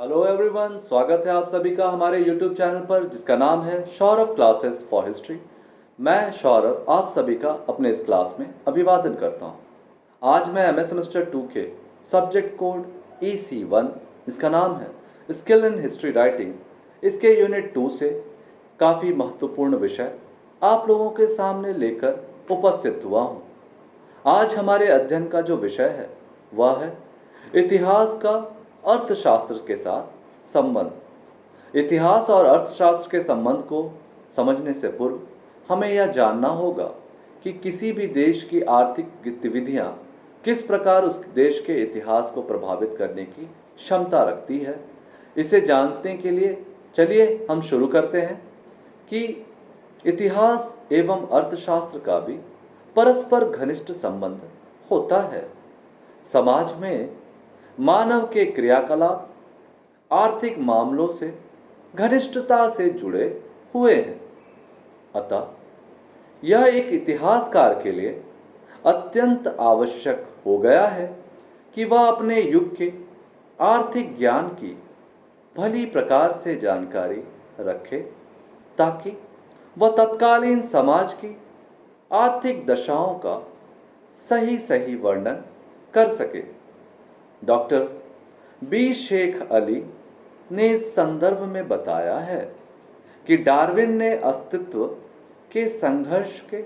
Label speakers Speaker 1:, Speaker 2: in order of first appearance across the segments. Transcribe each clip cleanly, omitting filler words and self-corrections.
Speaker 1: Hello everyone, स्वागत है आप सभी का हमारे यूट्यूब चैनल पर जिसका नाम है सौरभ क्लासेस फॉर हिस्ट्री। मैं सौरभ आप सभी का अपने इस क्लास में अभिवादन करता हूं। आज मैं एमए सेमेस्टर 2 के सब्जेक्ट कोड EC1, इसका नाम है स्किल इन हिस्ट्री राइटिंग, इसके यूनिट 2 से काफ़ी महत्वपूर्ण विषय आप लोगों के सामने लेकर उपस्थित हुआ हूँ। आज हमारे अध्ययन का जो विषय है वह है इतिहास का अर्थशास्त्र के साथ संबंध। इतिहास और अर्थशास्त्र के संबंध को समझने से पूर्व हमें यह जानना होगा कि किसी भी देश की आर्थिक गतिविधियां किस प्रकार उस देश के इतिहास को प्रभावित करने की क्षमता रखती है। इसे जानने के लिए चलिए हम शुरू करते हैं कि इतिहास एवं अर्थशास्त्र का भी परस्पर घनिष्ठ संबंध होता है। समाज में मानव के क्रियाकलाप आर्थिक मामलों से घनिष्ठता से जुड़े हुए हैं। अतः यह एक इतिहासकार के लिए अत्यंत आवश्यक हो गया है कि वह अपने युग के आर्थिक ज्ञान की भली प्रकार से जानकारी रखे ताकि वह तत्कालीन समाज की आर्थिक दशाओं का सही वर्णन कर सके। डॉक्टर बी शेख अली ने इस संदर्भ में बताया है कि डार्विन ने अस्तित्व के संघर्ष के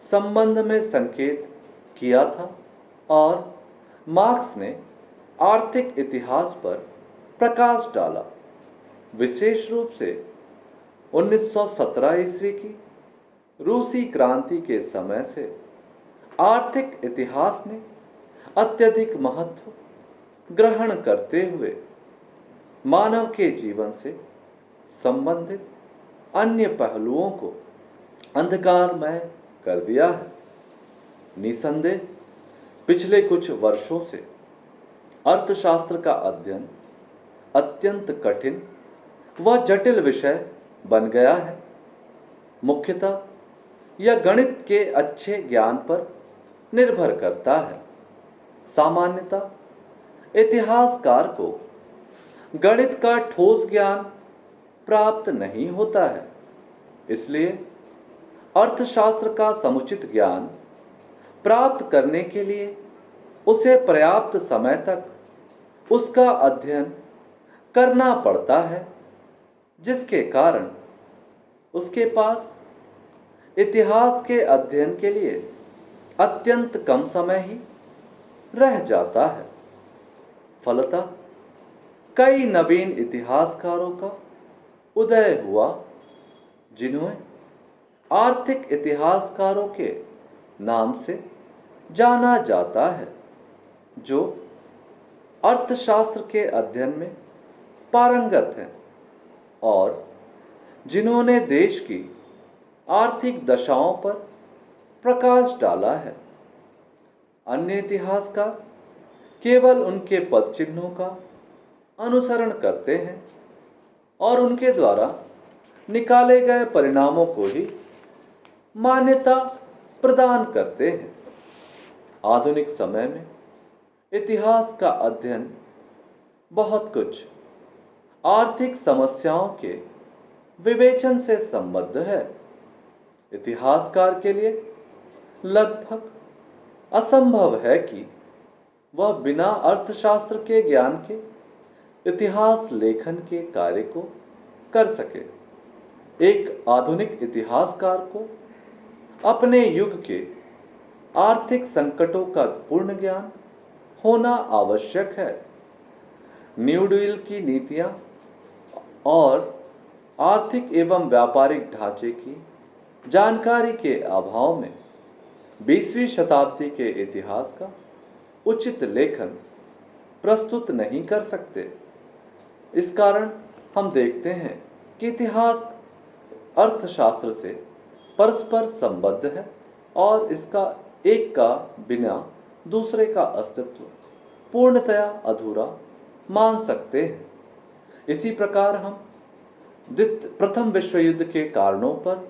Speaker 1: संबंध में संकेत किया था और मार्क्स ने आर्थिक इतिहास पर प्रकाश डाला। विशेष रूप से 1917 ईस्वी की रूसी क्रांति के समय से आर्थिक इतिहास ने अत्यधिक महत्व ग्रहण करते हुए मानव के जीवन से संबंधित अन्य पहलुओं को अंधकारमय कर दिया है। निसंदेह पिछले कुछ वर्षों से अर्थशास्त्र का अध्ययन अत्यंत कठिन व जटिल विषय बन गया है। मुख्यतः यह गणित के अच्छे ज्ञान पर निर्भर करता है। सामान्यतः इतिहासकार को गणित का ठोस ज्ञान प्राप्त नहीं होता है, इसलिए अर्थशास्त्र का समुचित ज्ञान प्राप्त करने के लिए उसे पर्याप्त समय तक उसका अध्ययन करना पड़ता है, जिसके कारण उसके पास इतिहास के अध्ययन के लिए अत्यंत कम समय ही रह जाता है। फलतः कई नवीन इतिहासकारों का उदय हुआ जिन्हें आर्थिक इतिहासकारों के नाम से जाना जाता है, जो अर्थशास्त्र के अध्ययन में पारंगत हैं और जिन्होंने देश की आर्थिक दशाओं पर प्रकाश डाला है। अन्य इतिहासकार केवल उनके पद चिन्हों का अनुसरण करते हैं और उनके द्वारा निकाले गए परिणामों को ही मान्यता प्रदान करते हैं। आधुनिक समय में इतिहास का अध्ययन बहुत कुछ आर्थिक समस्याओं के विवेचन से संबद्ध है। इतिहासकार के लिए लगभग असंभव है कि वह बिना अर्थशास्त्र के ज्ञान के इतिहास लेखन के कार्य को कर सके। एक आधुनिक इतिहासकार को अपने युग के आर्थिक संकटों का पूर्ण ज्ञान होना आवश्यक है। न्यू डील की नीतियां और आर्थिक एवं व्यापारिक ढांचे की जानकारी के अभाव में 20वीं शताब्दी के इतिहास का उचित लेखन प्रस्तुत नहीं कर सकते। इस कारण हम देखते हैं कि इतिहास अर्थशास्त्र से परस्पर संबद्ध है और इसका एक का बिना दूसरे का अस्तित्व पूर्णतया अधूरा मान सकते हैं। इसी प्रकार हम प्रथम विश्व युद्ध के कारणों पर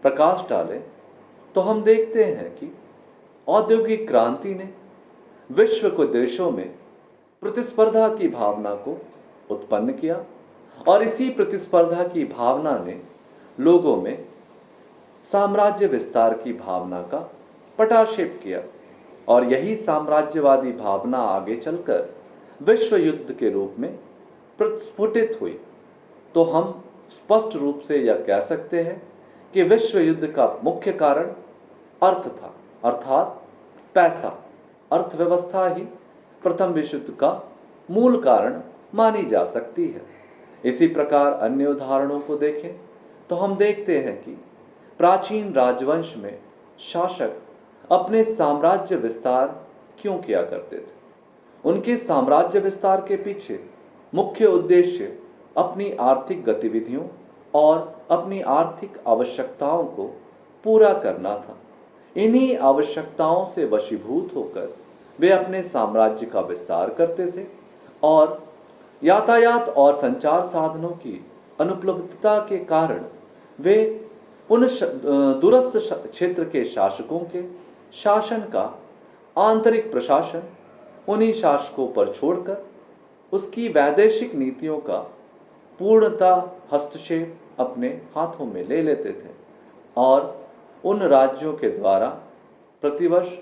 Speaker 1: प्रकाश डालें तो हम देखते हैं कि औद्योगिक क्रांति ने विश्व के देशों में प्रतिस्पर्धा की भावना को उत्पन्न किया और इसी प्रतिस्पर्धा की भावना ने लोगों में साम्राज्य विस्तार की भावना का पटाक्षेप किया और यही साम्राज्यवादी भावना आगे चलकर विश्व युद्ध के रूप में प्रस्फुटित हुई। तो हम स्पष्ट रूप से यह कह सकते हैं कि विश्व युद्ध का मुख्य कारण अर्थ था, अर्थात पैसा। अर्थव्यवस्था ही प्रथम विश्व युद्ध का मूल कारण मानी जा सकती है। इसी प्रकार अन्य उदाहरणों को देखें तो हम देखते हैं कि प्राचीन राजवंश में शासक अपने साम्राज्य विस्तार क्यों किया करते थे। उनके साम्राज्य विस्तार के पीछे मुख्य उद्देश्य अपनी आर्थिक गतिविधियों और अपनी आर्थिक आवश्यकताओं को पूरा करना था। इन्हीं आवश्यकताओं से वशीभूत होकर वे अपने साम्राज्य का विस्तार करते थे और यातायात और संचार साधनों की अनुपलब्धता के कारण वे उन दूरस्थ क्षेत्र के शासकों के शासन का आंतरिक प्रशासन उन्हीं शासकों पर छोड़कर उसकी वैदेशिक नीतियों का पूर्णतः हस्तक्षेप अपने हाथों में ले लेते थे और उन राज्यों के द्वारा प्रतिवर्ष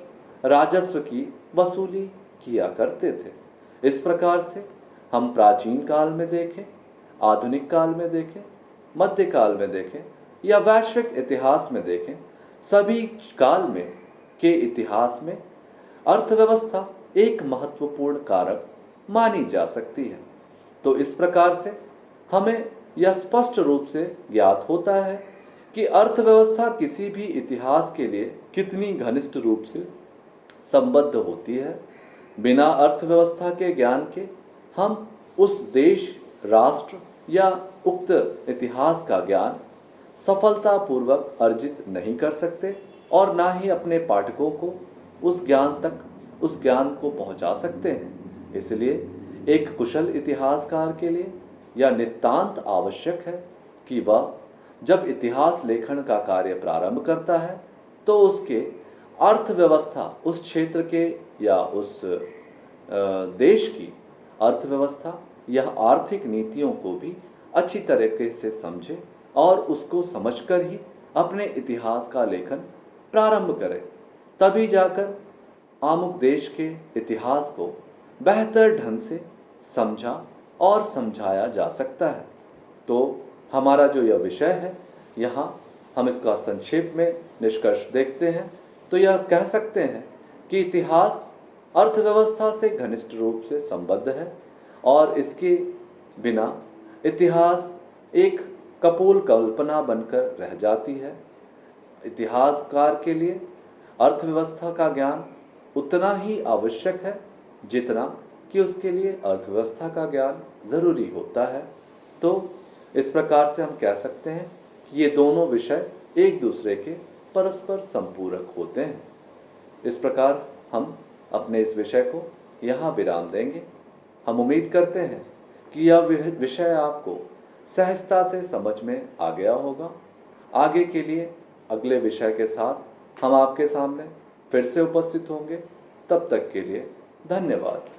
Speaker 1: राजस्व की वसूली किया करते थे। इस प्रकार से हम प्राचीन काल में देखें, आधुनिक काल में देखें, मध्यकाल में देखें या वैश्विक इतिहास में देखें, सभी काल में के इतिहास में अर्थव्यवस्था एक महत्वपूर्ण कारक मानी जा सकती है। तो इस प्रकार से हमें यह स्पष्ट रूप से ज्ञात होता है कि अर्थव्यवस्था किसी भी इतिहास के लिए कितनी घनिष्ठ रूप से संबद्ध होती है। बिना अर्थव्यवस्था के ज्ञान के हम उस देश, राष्ट्र या उक्त इतिहास का ज्ञान सफलतापूर्वक अर्जित नहीं कर सकते और ना ही अपने पाठकों को उस ज्ञान को पहुंचा सकते हैं। इसलिए एक कुशल इतिहासकार के लिए यह नितांत आवश्यक है कि वह जब इतिहास लेखन का कार्य प्रारंभ करता है तो उसके अर्थव्यवस्था, उस क्षेत्र के या उस देश की अर्थव्यवस्था या आर्थिक नीतियों को भी अच्छी तरीके से समझे और उसको समझकर ही अपने इतिहास का लेखन प्रारंभ करें। तभी जाकर आमुक देश के इतिहास को बेहतर ढंग से समझा और समझाया जा सकता है। तो हमारा जो यह विषय है, यहाँ हम इसका संक्षेप में निष्कर्ष देखते हैं तो यह कह सकते हैं कि इतिहास अर्थव्यवस्था से घनिष्ठ रूप से संबद्ध है और इसके बिना इतिहास एक कपोल कल्पना बनकर रह जाती है। इतिहासकार के लिए अर्थव्यवस्था का ज्ञान उतना ही आवश्यक है जितना कि उसके लिए अर्थव्यवस्था का ज्ञान ज़रूरी होता है। तो इस प्रकार से हम कह सकते हैं कि ये दोनों विषय एक दूसरे के परस्पर संपूरक होते हैं। इस प्रकार हम अपने इस विषय को यहाँ विराम देंगे। हम उम्मीद करते हैं कि यह विषय आपको सहजता से समझ में आ गया होगा। आगे के लिए अगले विषय के साथ हम आपके सामने फिर से उपस्थित होंगे। तब तक के लिए धन्यवाद।